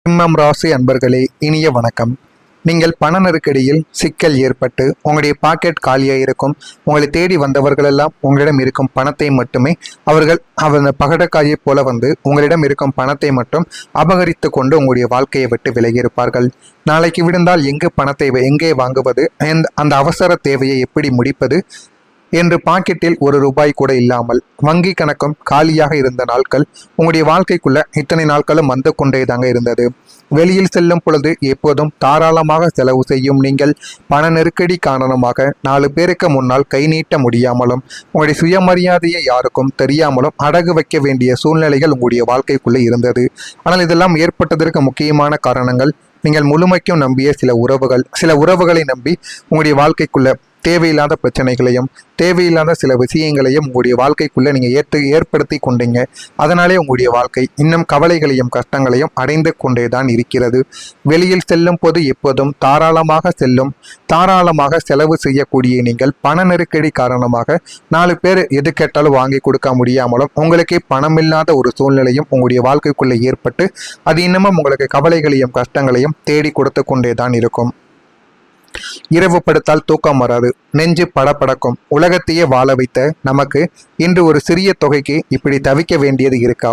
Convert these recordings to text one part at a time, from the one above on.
சிம்மம் ராசி அன்பர்களே, இனிய வணக்கம். நீங்கள் பண நெருக்கடியில் சிக்கல் ஏற்பட்டு உங்களுடைய பாக்கெட் காலியாக இருக்கும். உங்களை தேடி வந்தவர்களெல்லாம் உங்களிடம் இருக்கும் பணத்தை மட்டுமே அவர்கள் பகடக்காயை போல வந்து உங்களிடம் இருக்கும் பணத்தை மட்டும் அபகரித்து கொண்டு உங்களுடைய வாழ்க்கையை விட்டு விலகியிருப்பார்கள். நாளைக்கு விழுந்தால் எங்கே வாங்குவது, அந்த அவசர தேவையை எப்படி முடிப்பது என்று பாக்கெட்டில் ₹1 கூட இல்லாமல் வங்கி கணக்கும் காலியாக இருந்த நாட்கள் உங்களுடைய வாழ்க்கைக்குள்ள இத்தனை நாட்களும் வந்து கொண்டேதாங்க இருந்தது. வெளியில் செல்லும் பொழுது எப்போதும் தாராளமாக செலவு செய்யும் நீங்கள் பண நெருக்கடி காரணமாக 4 பேருக்கு முன்னால் கை நீட்ட முடியாமலும் உங்களுடைய சுயமரியாதையை யாருக்கும் தெரியாமலும் அடகு வைக்க வேண்டிய சூழ்நிலைகள் உங்களுடைய வாழ்க்கைக்குள்ளே இருந்தது. ஆனால் இதெல்லாம் ஏற்பட்டதற்கு முக்கியமான காரணங்கள் நீங்கள் முழுமைக்கும் நம்பிய சில உறவுகளை நம்பி உங்களுடைய வாழ்க்கைக்குள்ள தேவையில்லாத பிரச்சனைகளையும் தேவையில்லாத சில விஷயங்களையும் உங்களுடைய வாழ்க்கைக்குள்ள நீங்க ஏற்படுத்தி கொண்டீங்க. அதனாலே உங்களுடைய வாழ்க்கை இன்னும் கவலைகளையும் கஷ்டங்களையும் அடைந்து கொண்டேதான் இருக்கிறது. வெளியில் செல்லும் போது எப்போதும் தாராளமாக செலவு செய்யக்கூடிய நீங்கள் பண நெருக்கடி காரணமாக 4 பேர் எது கேட்டாலும் வாங்கி கொடுக்க முடியாமலும் உங்களுக்கே பணமில்லாத ஒரு சூழ்நிலையும் உங்களுடைய வாழ்க்கைக்குள்ள ஏற்பட்டு அது இன்னமும் உங்களுக்கு கவலைகளையும் கஷ்டங்களையும் தேடி கொடுத்து கொண்டேதான் இருக்கும். இரவு படுத்தால் தூக்கம் வராது, நெஞ்சு படபடக்கும். உலகத்தையே வாழ வைத்த நமக்கு இன்று ஒரு சிறிய தொகைக்கு இப்படி தவிக்க வேண்டியது இருக்கா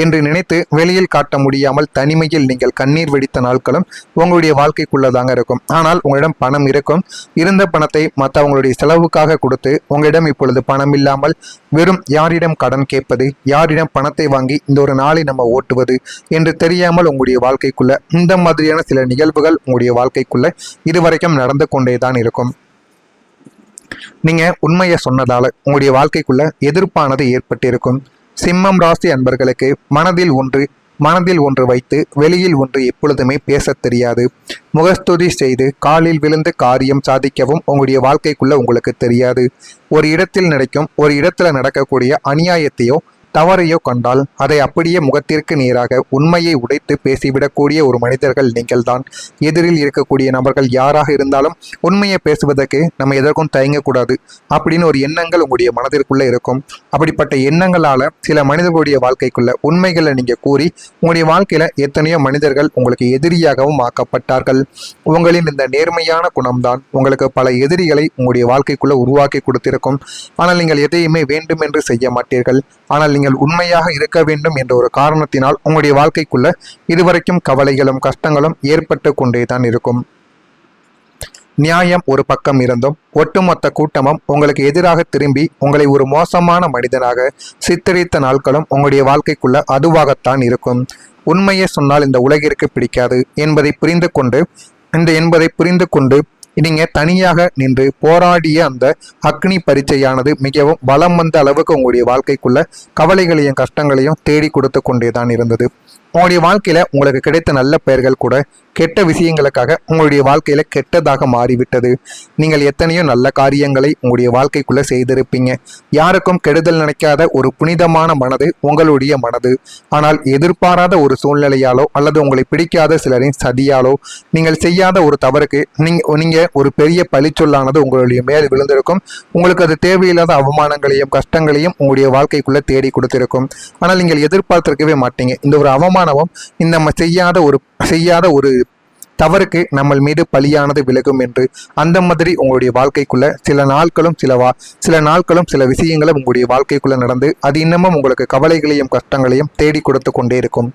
என்று நினைத்து வெளியில் காட்ட முடியாமல் தனிமையில் நீங்கள் கண்ணீர் வெடித்த நாட்களும் உங்களுடைய வாழ்க்கைக்குள்ளதாங்க இருக்கும். ஆனால் உங்களிடம் பணம் இருக்கும். இருந்த பணத்தை மற்றவங்களுடைய செலவுக்காக கொடுத்து உங்களிடம் இப்பொழுது பணம் இல்லாமல் வெறும் யாரிடம் கடன் கேட்பது, யாரிடம் பணத்தை வாங்கி இந்த ஒரு நாளை நம்ம ஓட்டுவது என்று தெரியாமல் உங்களுடைய வாழ்க்கைக்குள்ள இந்த மாதிரியான சில நிகழ்வுகள் உங்களுடைய வாழ்க்கைக்குள்ள இதுவரைக்கும் நடந்து கொண்டேதான் இருக்கும். நீங்க உண்மையை சொன்னதால உங்களுடைய வாழ்க்கைக்குள்ள எதிர்ப்பானது ஏற்பட்டிருக்கும். சிம்மம் ராசி அன்பர்களுக்கு மனதில் ஒன்று வைத்து வெளியில் ஒன்று எப்பொழுதுமே பேசத் தெரியாது. முகஸ்துதி செய்து காலில் விழுந்து காரியம் சாதிக்கவும் உங்களுடைய வாழ்க்கைக்குள்ள உங்களுக்கு தெரியாது. ஒரு இடத்துல நடக்கக்கூடிய அநியாயத்தையோ தவறையோ கண்டால் அதை அப்படியே முகத்திற்கு நேராக உண்மையை உடைத்து பேசிவிடக்கூடிய ஒரு மனிதர்கள் நீங்கள் தான். எதிரில் இருக்கக்கூடிய நபர்கள் யாராக இருந்தாலும் உண்மையை பேசுவதற்கு நம்ம எதற்கும் தயங்கக்கூடாது அப்படின்னு ஒரு எண்ணங்கள் உங்களுடைய மனதிற்குள்ள இருக்கும். அப்படிப்பட்ட எண்ணங்களால சில மனிதர்களுடைய வாழ்க்கைக்குள்ள உண்மைகளை நீங்க கூறி உங்களுடைய வாழ்க்கையில எத்தனையோ மனிதர்கள் உங்களுக்கு எதிரியாகவும் ஆக்கப்பட்டார்கள். உங்களின் இந்த நேர்மையான குணம்தான் உங்களுக்கு பல எதிரிகளை உங்களுடைய வாழ்க்கைக்குள்ள உருவாக்கி கொடுத்திருக்கும். ஆனால் நீங்கள் எதையுமே வேண்டும் என்று செய்ய மாட்டீர்கள். ஆனால் நீங்கள் உண்மையாக இருக்க வேண்டும் என்ற ஒரு காரணத்தினால் உங்களுடைய வாழ்க்கைக்குள்ள இதுவரைக்கும் கவலைகளும் கஷ்டங்களும் ஏற்பட்டு கொண்டேதான் இருக்கும். நியாயம் ஒரு பக்கம் இருந்தும் ஒட்டுமொத்த கூட்டமும் உங்களுக்கு எதிராக திரும்பி உங்களை ஒரு மோசமான மனிதனாக சித்தரித்த நாட்களும் உங்களுடைய வாழ்க்கைக்குள்ள அதுவாகத்தான் இருக்கும். உண்மையை சொன்னால் இந்த உலகிற்கு பிடிக்காது என்பதை புரிந்து கொண்டு நீங்க தனியாக நின்று போராடிய அந்த அக்னி பரீட்சையானது மிகவும் பலம் வந்த அளவுக்கு உங்களுடைய வாழ்க்கைக்குள்ள கவலைகளையும் கஷ்டங்களையும் தேடி கொடுத்து கொண்டேதான் இருந்தது. உங்களுடைய வாழ்க்கையில உங்களுக்கு கிடைத்த நல்ல பெயர்கள் கூட கெட்ட விஷயங்களுக்காக உங்களுடைய வாழ்க்கையில கெட்டதாக மாறிவிட்டது. நீங்கள் எத்தனையோ நல்ல காரியங்களை உங்களுடைய வாழ்க்கைக்குள்ள செய்திருப்பீங்க. யாருக்கும் கெடுதல் நினைக்காத ஒரு புனிதமான மனது உங்களுடைய மனது. ஆனால் எதிர்பாராத ஒரு சூழ்நிலையாலோ அல்லது உங்களை பிடிக்காத சிலரின் சதியாலோ நீங்கள் செய்யாத ஒரு தவறுக்கு நீங்க ஒரு பெரிய பழிச்சொல்லானது உங்களுடைய மேல் விழுந்திருக்கும். உங்களுக்கு அது தேவையில்லாத அவமானங்களையும் கஷ்டங்களையும் உங்களுடைய வாழ்க்கைக்குள்ள தேடி கொடுத்திருக்கும். ஆனால் நீங்கள் எதிர்பார்த்திருக்கவே மாட்டீங்க இந்த ஒரு அவமானமும் நம்ம செய்யாத ஒரு தவறுக்கு நம்ம மீது பலியானது விலகும் என்று. அந்த மாதிரி உங்களுடைய வாழ்க்கைக்குள்ள சில நாட்களும் சில விஷயங்களும் உங்களுடைய வாழ்க்கைக்குள்ள நடந்து அது இன்னமும் உங்களுக்கு கவலைகளையும் கஷ்டங்களையும் தேடி கொடுத்து கொண்டே இருக்கும்.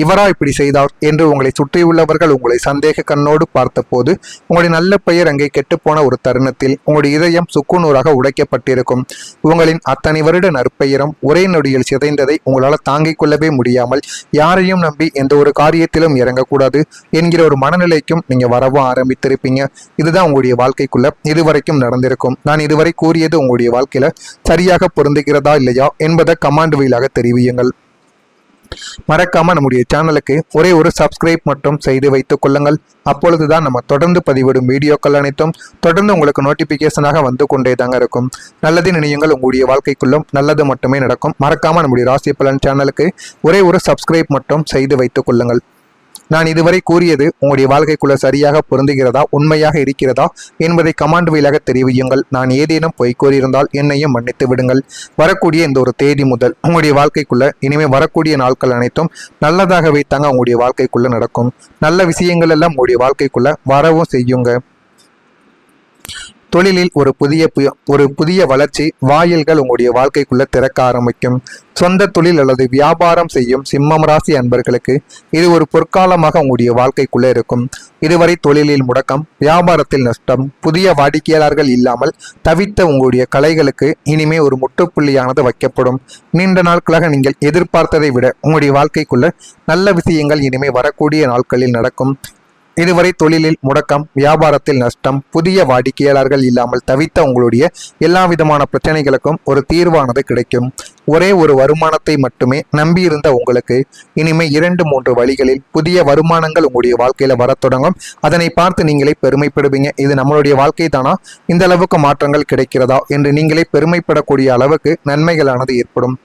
இவரா இப்படி செய்தார் என்று உங்களை சுற்றியுள்ளவர்கள் உங்களை சந்தேக கண்ணோடு பார்த்த போது உங்களுடைய நல்ல பெயர் அங்கே கெட்டுப்போன ஒரு தருணத்தில் உங்களுடைய இதயம் சுக்குநூறாக உடைக்கப்பட்டிருக்கும். உங்களின் அத்தனை வருட நற்பெயரும் ஒரே நொடியில் சிதைந்ததை உங்களால் தாங்கிக் கொள்ளவே முடியாமல் யாரையும் நம்பி எந்த ஒரு காரியத்திலும் இறங்கக்கூடாது என்கிற ஒரு மனநிலைக்கும் நீங்க வரவும் ஆரம்பித்திருப்பீங்க. இதுதான் உங்களுடைய வாழ்க்கைக்குள்ள இதுவரைக்கும் நடந்திருக்கும். நான் இதுவரை கூறியது உங்களுடைய வாழ்க்கையில சரியாக பொருந்துகிறதா இல்லையா என்பதை கமெண்ட் வாயிலாக தெரிவியுங்கள். மறக்காம நம்முடைய சேனலுக்கு ஒரே ஒரு சப்ஸ்கிரைப் மட்டும் செய்து வைத்துக் கொள்ளுங்கள். அப்பொழுதுதான் நம்ம தொடர்ந்து பதிவிடும் வீடியோக்கள் அனைத்தும் தொடர்ந்து உங்களுக்கு நோட்டிபிகேஷனாக வந்து கொண்டே தாங்க இருக்கும். நல்லது நினையுங்கள், உங்களுடைய வாழ்க்கைக்குள்ளும் நல்லது மட்டுமே நடக்கும். மறக்காம நம்முடைய ராசி பலன் சேனலுக்கு ஒரே ஒரு சப்ஸ்கிரைப் மட்டும் செய்து வைத்துக் கொள்ளுங்கள். நான் இதுவரை கூறியது உங்களுடைய வாழ்க்கைக்குள்ள சரியாக பொருந்துகிறதா, உண்மையாக இருக்கிறதா என்பதை கமெண்ட் வழியாக தெரிவியுங்கள். நான் ஏதேனும் பொய் கூறியிருந்தால் என்னையும் மன்னித்து விடுங்கள். வரக்கூடிய இந்த ஒரு தேதி முதல் உங்களுடைய வாழ்க்கைக்குள்ள இனிமே வரக்கூடிய நாட்கள் அனைத்தும் நல்லதாகவே தாங்க உங்களுடைய வாழ்க்கைக்குள்ள நடக்கும். நல்ல விஷயங்கள் எல்லாம் உங்களுடைய வாழ்க்கைக்குள்ள வரவும் செய்யுங்க. தொழிலில் ஒரு புதிய வளர்ச்சி வாயில்கள் உங்களுடைய வாழ்க்கைக்குள்ள திறக்க ஆரம்பிக்கும். சொந்த தொழில் அல்லது வியாபாரம் செய்யும் சிம்மம் ராசி அன்பர்களுக்கு இது ஒரு பொற்காலமாக உங்களுடைய வாழ்க்கைக்குள்ள இருக்கும். இதுவரை தொழிலில் முடக்கம், வியாபாரத்தில் நஷ்டம், புதிய வாடிக்கையாளர்கள் இல்லாமல் தவித்த உங்களுடைய கலைகளுக்கு இனிமே ஒரு முற்றுப்புள்ளியானது வைக்கப்படும். நீண்ட நாட்களாக நீங்கள் எதிர்பார்த்ததை விட உங்களுடைய வாழ்க்கைக்குள்ள நல்ல விஷயங்கள் இனிமே வரக்கூடிய நாட்களில் நடக்கும். இதுவரை தொழிலில் முடக்கம், வியாபாரத்தில் நஷ்டம், புதிய வாடிக்கையாளர்கள் இல்லாமல் தவித்த உங்களுடைய எல்லா விதமான பிரச்சனைகளுக்கும் ஒரு தீர்வானது கிடைக்கும். ஒரே ஒரு வருமானத்தை மட்டுமே நம்பியிருந்த உங்களுக்கு இனிமே 2-3 வழிகளில் புதிய வருமானங்கள் உங்களுடைய வாழ்க்கையில வர தொடங்கும். அதனை பார்த்து நீங்களே பெருமைப்படுவீங்க. இது நம்மளுடைய வாழ்க்கை தானா, இந்த அளவுக்கு மாற்றங்கள் கிடைக்கிறதா என்று நீங்களே பெருமைப்படக்கூடிய அளவுக்கு நன்மைகளானது ஏற்படும்.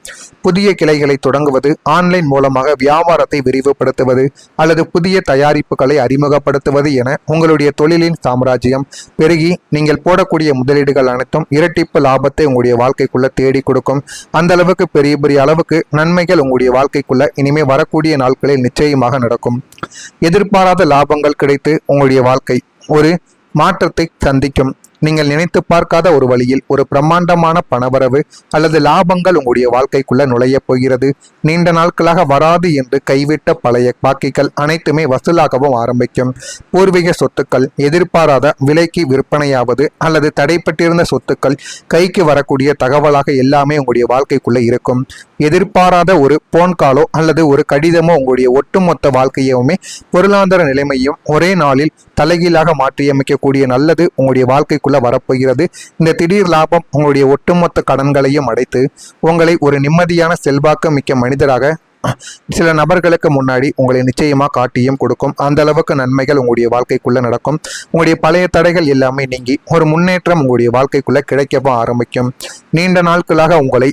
புதிய கிளைகளை தொடங்குவது, ஆன்லைன் மூலமாக வியாபாரத்தை விரிவுபடுத்துவது அல்லது புதிய தயாரிப்புகளை அறிமுகப்படுத்துவது என உங்களுடைய தொழிலின் சாம்ராஜ்யம் பெருகி நீங்கள் போடக்கூடிய முதலீடுகள் அனைத்தும் இரட்டிப்பு லாபத்தை உங்களுடைய வாழ்க்கைக்குள்ள தேடி கொடுக்கும். அந்த அளவுக்கு பெரிய பெரிய அளவுக்கு நன்மைகள் உங்களுடைய வாழ்க்கைக்குள்ள இனிமே வரக்கூடிய நாட்களில் நிச்சயமாக நடக்கும். எதிர்பாராத லாபங்கள் கிடைத்து உங்களுடைய வாழ்க்கை ஒரு மாற்றத்தை சந்திக்கும். நீங்கள் நினைத்து பார்க்காத ஒரு வழியில் ஒரு பிரம்மாண்டமான பணவரவு அல்லது லாபங்கள் உங்களுடைய வாழ்க்கைக்குள்ள நுழைய போகிறது. நீண்ட நாட்களாக வராது என்று கைவிட்ட பழைய பாக்கிகள் அனைத்துமே வசூலாகவும் ஆரம்பிக்கும். பூர்வீக சொத்துக்கள் எதிர்பாராத விலைக்கு விற்பனையாவது அல்லது தடைப்பட்டிருந்த சொத்துக்கள் கைக்கு வரக்கூடிய தகவலாக எல்லாமே உங்களுடைய வாழ்க்கைக்குள்ள இருக்கும். எதிர்பாராத ஒரு போன் காலோ அல்லது ஒரு கடிதமோ உங்களுடைய ஒட்டுமொத்த வாழ்க்கையுமே பொருளாதார நிலைமையும் ஒரே நாளில் தலைகீழாக மாற்றியமைக்கக்கூடிய நல்லது உங்களுடைய வாழ்க்கைக்குள்ள வரப்போகிறது. இந்த திடீர் லாபம் உங்களுடைய ஒட்டுமொத்த கடன்களையும் அடைத்து உங்களை ஒரு நிம்மதியான செல்வாக்கு மிக்க மனிதராக சில நபர்களுக்கு முன்னாடி உங்களை நிச்சயமா காட்டியும் கொடுக்கும். அந்த அளவுக்கு நன்மைகள் உங்களுடைய வாழ்க்கைக்குள்ள நடக்கும். உங்களுடைய பழைய தடைகள் எல்லாமே நீங்கி ஒரு முன்னேற்றம் உங்களுடைய வாழ்க்கைக்குள்ள கிடைக்கவும் ஆரம்பிக்கும். நீண்ட நாட்களாக உங்களை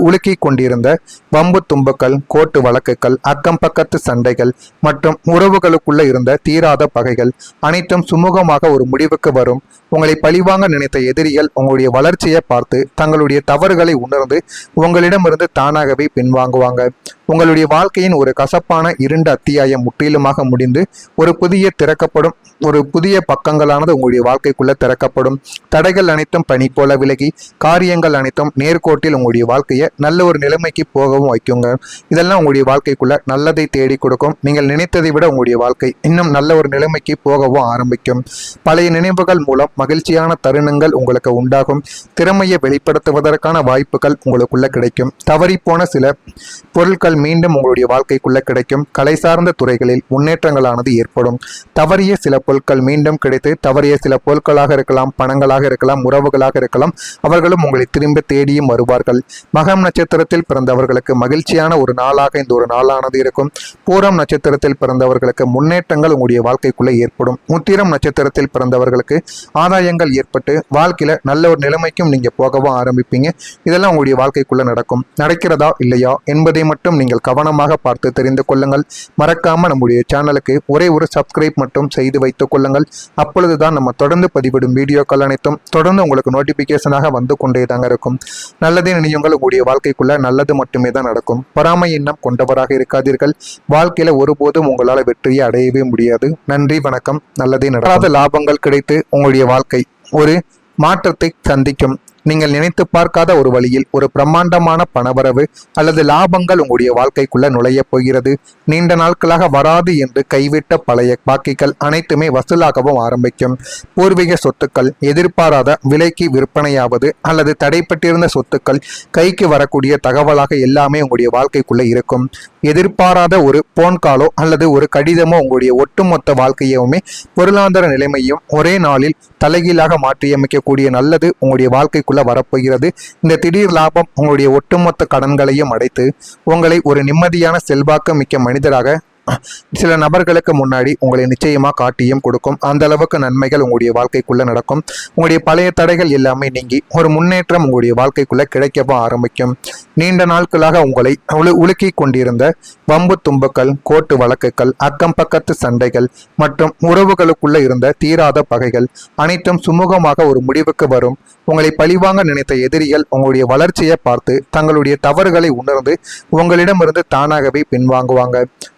உலுக்கி கொண்டிருந்த வம்பு தும்புக்கள், கோர்ட்டு வழக்குகள், அக்கம் பக்கத்து சண்டைகள் மற்றும் உறவுகளுக்குள்ள இருந்த தீராத பகைகள் அனைத்தும் சுமூகமாக ஒரு முடிவுக்கு வரும். உங்களை பழிவாங்க நினைத்த எதிரிகள் உங்களுடைய வளர்ச்சியை பார்த்து தங்களுடைய தவறுகளை உணர்ந்து உங்களிடமிருந்து தானாகவே பின்வாங்குவாங்க. உங்களுடைய வாழ்க்கையின் ஒரு கசப்பான இருண்ட அத்தியாயம் முற்றிலுமாக முடிந்து ஒரு புதிய பக்கங்களானது உங்களுடைய வாழ்க்கைக்குள்ள திறக்கப்படும். தடைகள் அனைத்தும் பனி போல விலகி காரியங்கள் அனைத்தும் நேர்கோட்டில் உங்களுடைய வாழ்க்கையை நல்ல ஒரு நிலைமைக்கு போகவும் வைக்குங்க. இதெல்லாம் உங்களுடைய வாழ்க்கைக்குள்ள நல்லதை தேடி கொடுக்கும். நீங்கள் நினைத்ததை விட உங்களுடைய வாழ்க்கை இன்னும் நல்ல ஒரு நிலைமைக்கு போகவும் ஆரம்பிக்கும். பழைய நினைவுகள் மூலம் மகிழ்ச்சியான தருணங்கள் உங்களுக்கு உண்டாகும். திறமையை வெளிப்படுத்துவதற்கான வாய்ப்புகள் உங்களுக்குள்ள கிடைக்கும். தவறிப்போன சில பொருட்கள் மீண்டும் உங்களுடைய வாழ்க்கைக்குள்ள கிடைக்கும். கலை சார்ந்த துறைகளில் முன்னேற்றங்களானது ஏற்படும். தவறிய சில பொருட்கள் மீண்டும் கிடைத்து, தவறிய சில பொருட்களாக இருக்கலாம், பணங்களாக இருக்கலாம், உறவுகளாக இருக்கலாம், அவர்களும் உங்களை திரும்ப தேடியும் வருவார்கள். மகம் நட்சத்திரத்தில் பிறந்தவர்களுக்கு மகிழ்ச்சியான ஒரு நாளாக இந்த ஒரு நாளானது இருக்கும். பூரம் நட்சத்திரத்தில் பிறந்தவர்களுக்கு முன்னேற்றங்கள் உங்களுடைய வாழ்க்கைக்குள்ள ஏற்படும். உத்திரம் நட்சத்திரத்தில் பிறந்தவர்களுக்கு ஆதாயங்கள் ஏற்பட்டு வாழ்க்கையில நல்ல ஒரு நிலைமைக்கும் நீங்க போகவும் ஆரம்பிப்பீங்க. இதெல்லாம் உங்களுடைய வாழ்க்கைக்குள்ள நடக்கும். நடக்கிறதா இல்லையா என்பதை மட்டும் நீங்கள் கவனமாக பார்த்து தெரிந்து கொள்ளுங்கள். மறக்காம நம்முடைய சேனலுக்கு ஒரே ஒரு சப்ஸ்கிரைப் மட்டும் செய்து வைத்துக் கொள்ளுங்கள். அப்பொழுதுதான் நம்ம தொடர்ந்து பதிவிடும் வீடியோக்கள் அனைத்தும் தொடர்ந்து உங்களுக்கு நோட்டிபிகேஷனாக வந்து கொண்டே தாங்க இருக்கும். நல்லதே நினையுங்கள். உங்களுடைய வாழ்க்கைக்குள்ள நல்லது மட்டுமே தான் நடக்கும். பொறாமை எண்ணம் கொண்டவராக இருக்காதீர்கள். வாழ்க்கையில ஒருபோதும் உங்களால் வெற்றியை அடையவே முடியாது. நன்றி, வணக்கம். நல்லதே நடக்காத லாபங்கள் கிடைத்து உங்களுடைய வாழ்க்கை ஒரு மாற்றத்தை சந்திக்கும். நீங்கள் நினைத்து பார்க்காத ஒரு வழியில் ஒரு பிரம்மாண்டமான பணவரவு அல்லது லாபங்கள் உங்களுடைய வாழ்க்கைக்குள்ள நுழைய போகிறது. நீண்ட நாட்களாக வராது என்று கைவிட்ட பழைய பாக்கிகள் அனைத்துமே வசூலாகவும் ஆரம்பிக்கும். பூர்வீக சொத்துக்கள் எதிர்பாராத விலைக்கு விற்பனையாவது அல்லது தடைப்பட்டிருந்த சொத்துக்கள் கைக்கு வரக்கூடிய தகவலாக எல்லாமே உங்களுடைய வாழ்க்கைக்குள்ள இருக்கும். எதிர்பாராத ஒரு போன் காலோ அல்லது ஒரு கடிதமோ உங்களுடைய ஒட்டுமொத்த வாழ்க்கையுமே பொருளாதார நிலைமையும் ஒரே நாளில் தலைகீழாக மாற்றியமைக்கக்கூடிய நல்லது உங்களுடைய வாழ்க்கைக்குள்ள வரப்போகிறது. இந்த திடீர் லாபம் உங்களுடைய ஒட்டுமொத்த கடன்களையும் அடைத்து உங்களை ஒரு நிம்மதியான செல்வாக்கு மிக்க மனிதராக சில நபர்களுக்கு முன்னாடி உங்களை நிச்சயமா காட்டியும் கொடுக்கும். அந்த அளவுக்கு நன்மைகள் உங்களுடைய வாழ்க்கைக்குள்ள நடக்கும். உங்களுடைய பழைய தடைகள் எல்லாமே நீங்கி ஒரு முன்னேற்றம் உங்களுடைய வாழ்க்கைக்குள்ள கிடைக்கவும் ஆரம்பிக்கும். நீண்ட நாட்களாக உங்களை உலுக்கி கொண்டிருந்த வம்பு தும்புக்கள், கோர்ட்டு வழக்குகள், அக்கம் பக்கத்து சண்டைகள் மற்றும் உறவுகளுக்குள்ள இருந்த தீராத பகைகள் அனைத்தும் சுமூகமாக ஒரு முடிவுக்கு வரும். உங்களை பழிவாங்க நினைத்த எதிரிகள் உங்களுடைய வளர்ச்சியை பார்த்து தங்களுடைய தவறுகளை உணர்ந்து உங்களிடமிருந்து தானாகவே பின்வாங்குவாங்க.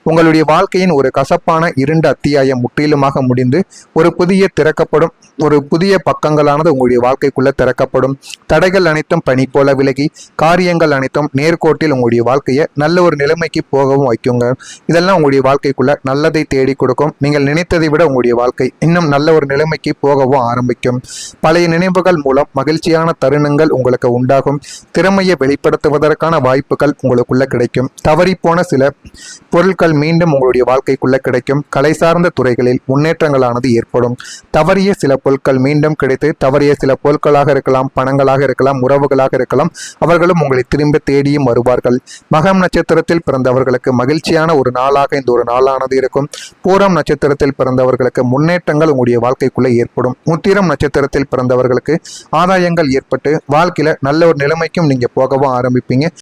உங்களுடைய வாழ்க்கையின் ஒரு கசப்பான இருண்ட அத்தியாயம் முற்றிலுமாக முடிந்து ஒரு புதிய பக்கங்களானது உங்களுடைய வாழ்க்கைக்குள்ள திறக்கப்படும். தடைகள் அனைத்தும் பனி போல விலகி காரியங்கள் அனைத்தும் நேர்கோட்டில் உங்களுடைய வாழ்க்கையை நல்ல ஒரு நிலைமைக்கு போகவும் வைக்குங்க. இதெல்லாம் உங்களுடைய வாழ்க்கைக்குள்ள நல்லதை தேடி கொடுக்கும். நீங்கள் நினைத்ததை விட உங்களுடைய வாழ்க்கை இன்னும் நல்ல ஒரு நிலைமைக்கு போகவும் ஆரம்பிக்கும். பழைய நினைவுகள் மூலம் மகிழ்ச்சியான தருணங்கள் உங்களுக்கு உண்டாகும். திறமையை வெளிப்படுத்துவதற்கான வாய்ப்புகள் உங்களுக்குள்ள கிடைக்கும். தவறிப்போன சில பொருட்கள் மீண்டும் உங்களுடைய வாழ்க்கைக்குள்ள கிடைக்கும். கலை சார்ந்த துறைகளில் முன்னேற்றங்களானது ஏற்படும். தவறிய சில பொருட்கள் மீண்டும் கிடைத்து, தவறிய சில பொருட்களாக இருக்கலாம், பணங்களாக இருக்கலாம், உறவுகளாக இருக்கலாம், அவர்களும் உங்களை திரும்ப தேடியும் வருவார்கள். மகம் நட்சத்திரத்தில் பிறந்தவர்களுக்கு மகிழ்ச்சியான ஒரு நாளாக இந்த ஒரு நாளானது இருக்கும். பூரம் நட்சத்திரத்தில் பிறந்தவர்களுக்கு முன்னேற்றங்கள் உங்களுடைய வாழ்க்கைக்குள்ள ஏற்படும். உத்திரம் நட்சத்திரத்தில் பிறந்தவர்களுக்கு ஆதாயங்கள் ஏற்பட்டு வாழ்க்கையில நல்ல ஒரு நிலைமைக்கும் நீங்க போகவும் ஆரம்பிப்பீங்க.